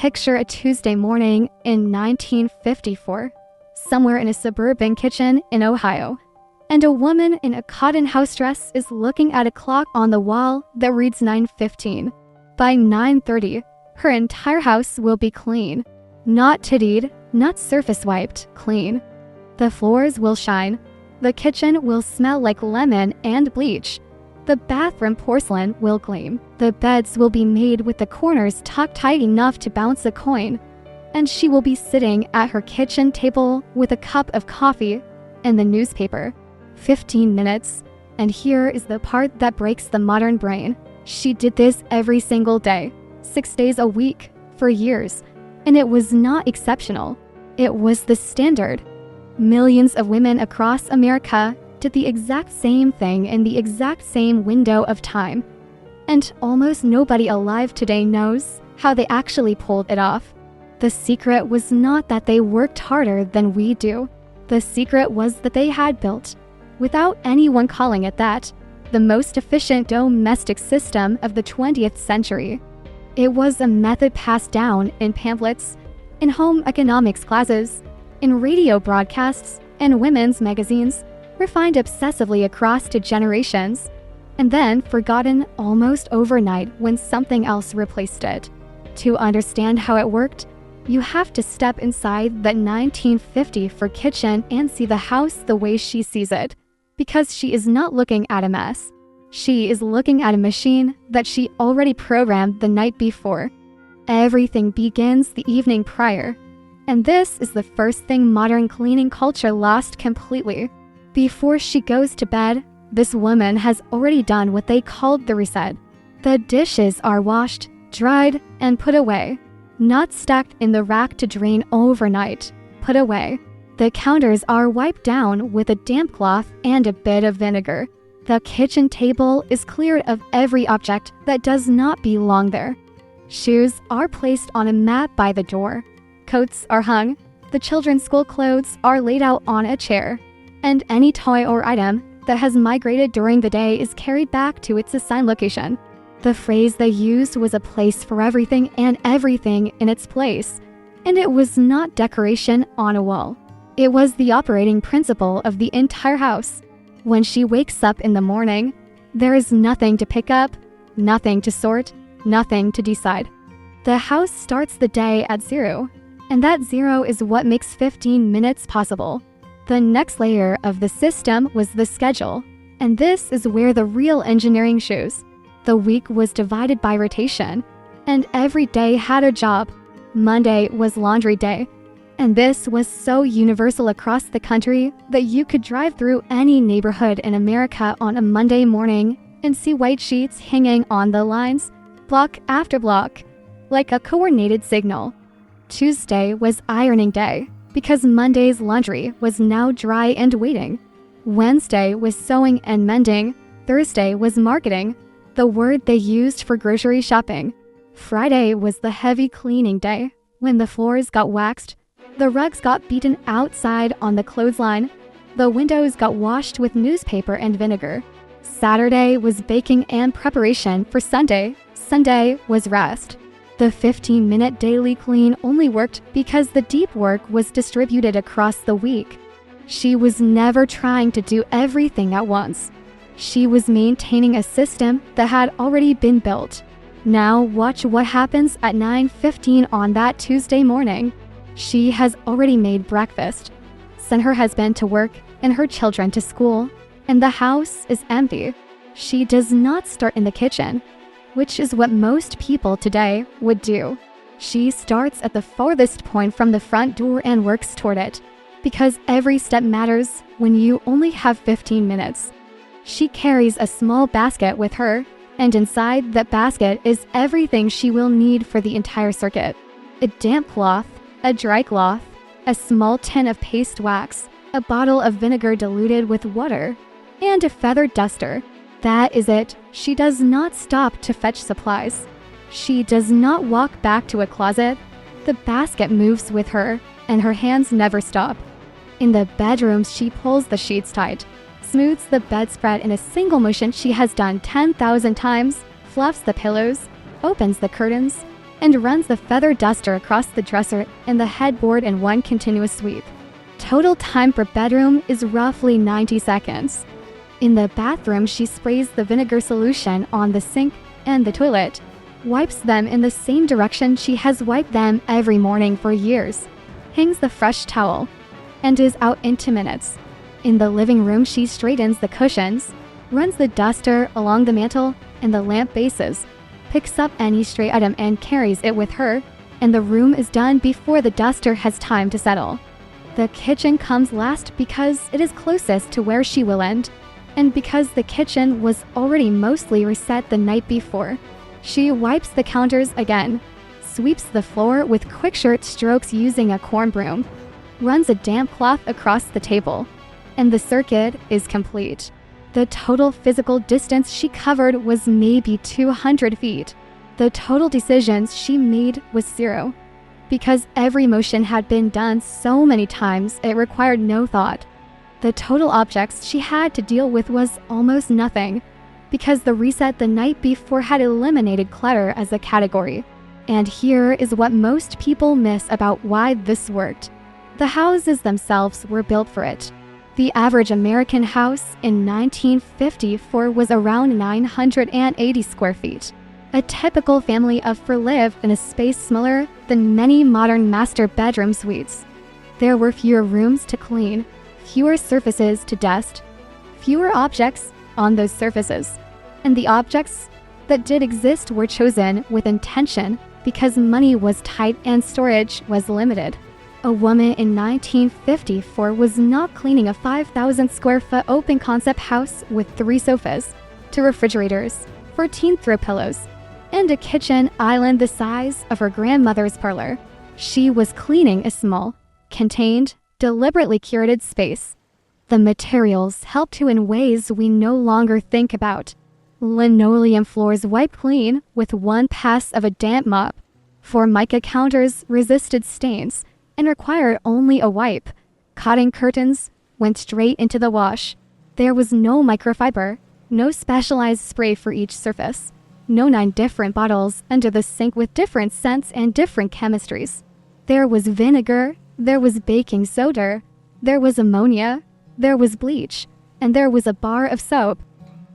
Picture a Tuesday morning in 1954, somewhere in a suburban kitchen in Ohio, and a woman in a cotton house dress is looking at a clock on the wall that reads 9:15. By 9:30, her entire house will be clean. Not tittied, not surface wiped, clean. The floors will shine. The kitchen will smell like lemon and bleach. The bathroom porcelain will gleam. The beds will be made with the corners tucked tight enough to bounce a coin. And she will be sitting at her kitchen table with a cup of coffee and the newspaper. 15 minutes. And here is the part that breaks the modern brain. She did this every single day, 6 days a week, for years. And it was not exceptional. It was the standard. Millions of women across America did the exact same thing in the exact same window of time. And almost nobody alive today knows how they actually pulled it off. The secret was not that they worked harder than we do. The secret was that they had built, without anyone calling it that, the most efficient domestic system of the 20th century. It was a method passed down in pamphlets, in home economics classes, in radio broadcasts, and women's magazines, refined obsessively across to generations, and then forgotten almost overnight when something else replaced it. To understand how it worked, you have to step inside that 1954 kitchen and see the house the way she sees it, because she is not looking at a mess. She is looking at a machine that she already programmed the night before. Everything begins the evening prior, and this is the first thing modern cleaning culture lost completely. Before she goes to bed, this woman has already done what they called the reset. The dishes are washed, dried, and put away. Not stacked in the rack to drain overnight. Put away. The counters are wiped down with a damp cloth and a bit of vinegar. The kitchen table is cleared of every object that does not belong there. Shoes are placed on a mat by the door. Coats are hung. The children's school clothes are laid out on a chair. And any toy or item that has migrated during the day is carried back to its assigned location. The phrase they used was a place for everything and everything in its place. And it was not decoration on a wall. It was the operating principle of the entire house. When she wakes up in the morning, there is nothing to pick up, nothing to sort, nothing to decide. The house starts the day at 0, and that 0 is what makes 15 minutes possible. The next layer of the system was the schedule, and this is where the real engineering shows. The week was divided by rotation, and every day had a job. Monday was laundry day, and this was so universal across the country that you could drive through any neighborhood in America on a Monday morning and see white sheets hanging on the lines, block after block, like a coordinated signal. Tuesday was ironing day, because Monday's laundry was now dry and waiting. Wednesday was sewing and mending. Thursday was marketing, the word they used for grocery shopping. Friday was the heavy cleaning day, when the floors got waxed, the rugs got beaten outside on the clothesline, the windows got washed with newspaper and vinegar. Saturday was baking and preparation for Sunday. Sunday was rest. The 15-minute daily clean only worked because the deep work was distributed across the week. She was never trying to do everything at once. She was maintaining a system that had already been built. Now watch what happens at 9:15 on that Tuesday morning. She has already made breakfast, sent her husband to work and her children to school, and the house is empty. She does not start in the kitchen, which is what most people today would do. She starts at the farthest point from the front door and works toward it, because every step matters when you only have 15 minutes. She carries a small basket with her, and inside that basket is everything she will need for the entire circuit. A damp cloth, a dry cloth, a small tin of paste wax, a bottle of vinegar diluted with water, and a feathered duster. That is it. She does not stop to fetch supplies. She does not walk back to a closet. The basket moves with her, and her hands never stop. In the bedroom, she pulls the sheets tight, smooths the bedspread in a single motion she has done 10,000 times, fluffs the pillows, opens the curtains, and runs the feather duster across the dresser and the headboard in one continuous sweep. Total time per bedroom is roughly 90 seconds. In the bathroom, she sprays the vinegar solution on the sink and the toilet, wipes them in the same direction she has wiped them every morning for years, hangs the fresh towel, and is out in 2 minutes. In the living room, she straightens the cushions, runs the duster along the mantel and the lamp bases, picks up any stray item and carries it with her, and the room is done before the duster has time to settle. The kitchen comes last because it is closest to where she will end, and because the kitchen was already mostly reset the night before. She wipes the counters again, sweeps the floor with quick shirt strokes using a corn broom, runs a damp cloth across the table, and the circuit is complete. The total physical distance she covered was maybe 200 feet. The total decisions she made was 0. Because every motion had been done so many times, it required no thought. The total objects she had to deal with was almost nothing, because the reset the night before had eliminated clutter as a category. And here is what most people miss about why this worked. The houses themselves were built for it. The average American house in 1954 was around 980 square feet. A typical family of 4 lived in a space smaller than many modern master bedroom suites. There were fewer rooms to clean, fewer surfaces to dust, fewer objects on those surfaces, and the objects that did exist were chosen with intention because money was tight and storage was limited. A woman in 1954 was not cleaning a 5,000 square foot open concept house with 3 sofas, 2 refrigerators, 14 throw pillows, and a kitchen island the size of her grandmother's parlor. She was cleaning a small, contained, deliberately curated space. The materials helped her in ways we no longer think about. Linoleum floors wiped clean with 1 pass of a damp mop. Formica counters resisted stains and required only a wipe. Cotton curtains went straight into the wash. There was no microfiber, no specialized spray for each surface, no 9 different bottles under the sink with different scents and different chemistries. There was vinegar, there was baking soda, there was ammonia, there was bleach, and there was a bar of soap.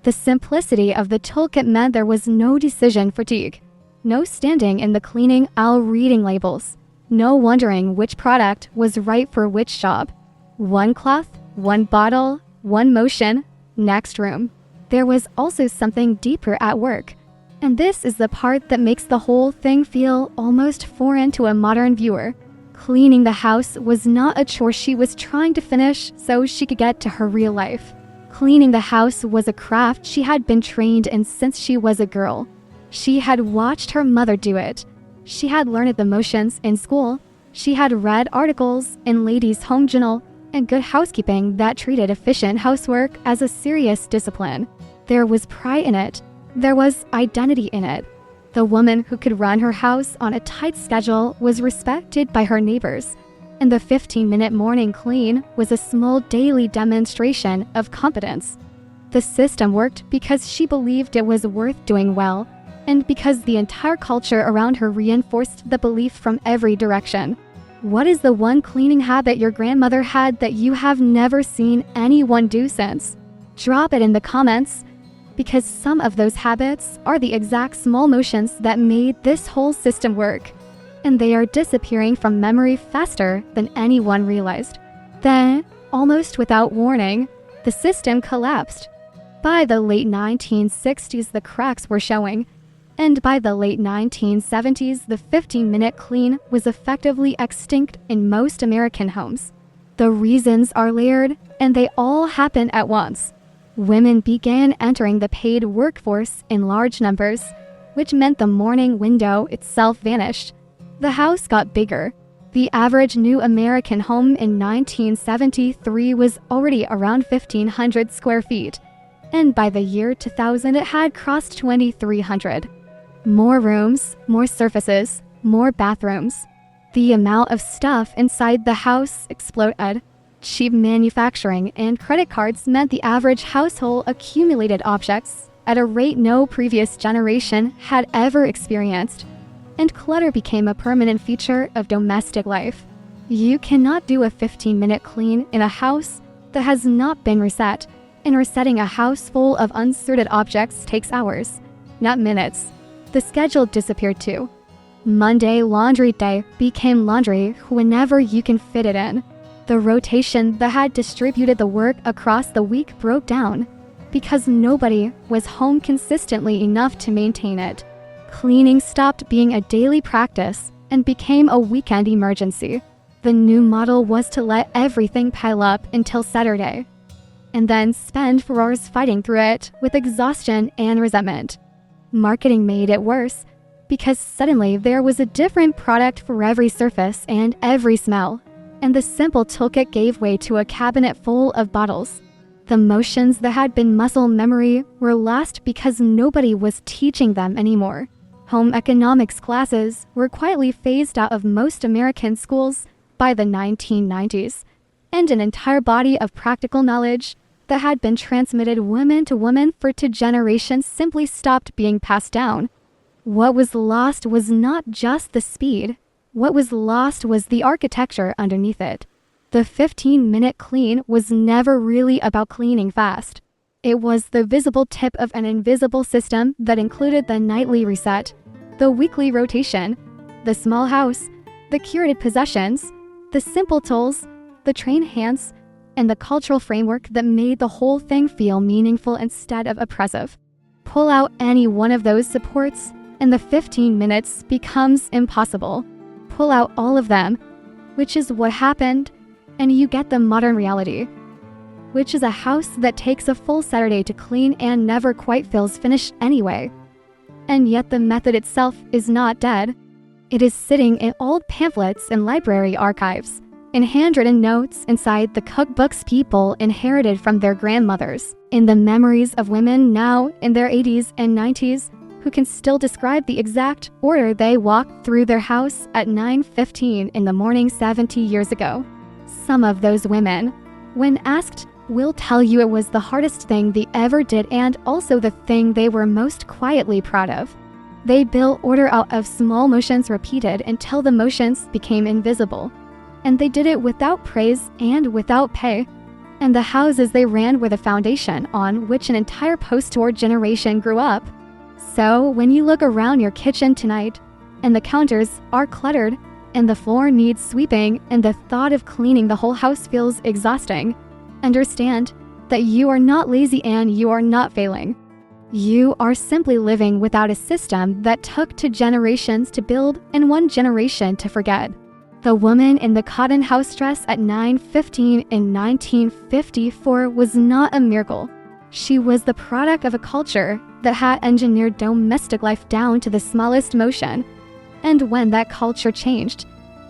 The simplicity of the toolkit meant there was no decision fatigue, no standing in the cleaning aisle reading labels, no wondering which product was right for which job. 1 cloth, 1 bottle, 1 motion, next room. There was also something deeper at work, and this is the part that makes the whole thing feel almost foreign to a modern viewer. Cleaning the house was not a chore she was trying to finish so she could get to her real life. Cleaning the house was a craft she had been trained in since she was a girl. She had watched her mother do it. She had learned the motions in school. She had read articles in Ladies' Home Journal and Good Housekeeping that treated efficient housework as a serious discipline. There was pride in it. There was identity in it. The woman who could run her house on a tight schedule was respected by her neighbors, and the 15-minute morning clean was a small daily demonstration of competence. The system worked because she believed it was worth doing well, and because the entire culture around her reinforced the belief from every direction. What is the one cleaning habit your grandmother had that you have never seen anyone do since? Drop it in the comments, because some of those habits are the exact small motions that made this whole system work, and they are disappearing from memory faster than anyone realized. Then, almost without warning, the system collapsed. By the late 1960s, the cracks were showing, and by the late 1970s, the 15-minute clean was effectively extinct in most American homes. The reasons are layered, and they all happen at once. Women began entering the paid workforce in large numbers, which meant the morning window itself vanished. The house got bigger. The average new American home in 1973 was already around 1,500 square feet, and by the year 2000 it had crossed 2,300. More rooms, more surfaces, more bathrooms. The amount of stuff inside the house exploded. Cheap manufacturing and credit cards meant the average household accumulated objects at a rate no previous generation had ever experienced. and clutter became a permanent feature of domestic life. You cannot do a 15-minute clean in a house that has not been reset, and resetting a house full of unsorted objects takes hours, not minutes. The schedule disappeared too. Monday laundry day became laundry whenever you can fit it in. The rotation that had distributed the work across the week broke down because nobody was home consistently enough to maintain it. Cleaning stopped being a daily practice and became a weekend emergency. The new model was to let everything pile up until Saturday, and then spend 4 hours fighting through it with exhaustion and resentment. Marketing made it worse because suddenly there was a different product for every surface and every smell, and the simple toolkit gave way to a cabinet full of bottles. The motions that had been muscle memory were lost because nobody was teaching them anymore. Home economics classes were quietly phased out of most American schools by the 1990s, and an entire body of practical knowledge that had been transmitted woman to woman for 2 generations simply stopped being passed down. What was lost was not just the speed. What was lost was the architecture underneath it. The 15-minute clean was never really about cleaning fast. It was the visible tip of an invisible system that included the nightly reset, the weekly rotation, the small house, the curated possessions, the simple tools, the trained hands, and the cultural framework that made the whole thing feel meaningful instead of oppressive. Pull out any one of those supports, and the 15 minutes becomes impossible. Pull out all of them, which is what happened, and you get the modern reality, which is a house that takes a full Saturday to clean and never quite feels finished anyway. And yet the method itself is not dead. It is sitting in old pamphlets and library archives, in handwritten notes inside the cookbooks people inherited from their grandmothers, in the memories of women now in their 80s and 90s who can still describe the exact order they walked through their house at 9:15 in the morning 70 years ago. Some of those women, when asked, will tell you it was the hardest thing they ever did and also the thing they were most quietly proud of. They built order out of small motions repeated until the motions became invisible. And they did it without praise and without pay. And the houses they ran were the foundation on which an entire post-war generation grew up. So when you look around your kitchen tonight, and the counters are cluttered, and the floor needs sweeping, and the thought of cleaning the whole house feels exhausting, understand that you are not lazy and you are not failing. You are simply living without a system that took 2 generations to build and 1 generation to forget. The woman in the cotton house dress at 9:15 in 1954 was not a miracle. She was the product of a culture that had engineered domestic life down to the smallest motion. And when that culture changed,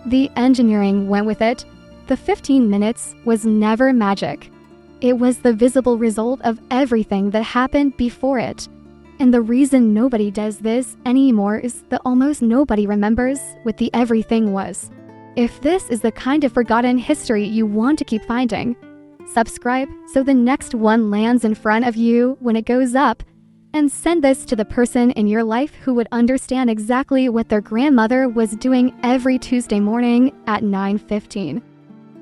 the engineering went with it. The 15 minutes was never magic. It was the visible result of everything that happened before it. And the reason nobody does this anymore is that almost nobody remembers what the everything was. If this is the kind of forgotten history you want to keep finding, subscribe so the next one lands in front of you when it goes up, and send this to the person in your life who would understand exactly what their grandmother was doing every Tuesday morning at 9:15.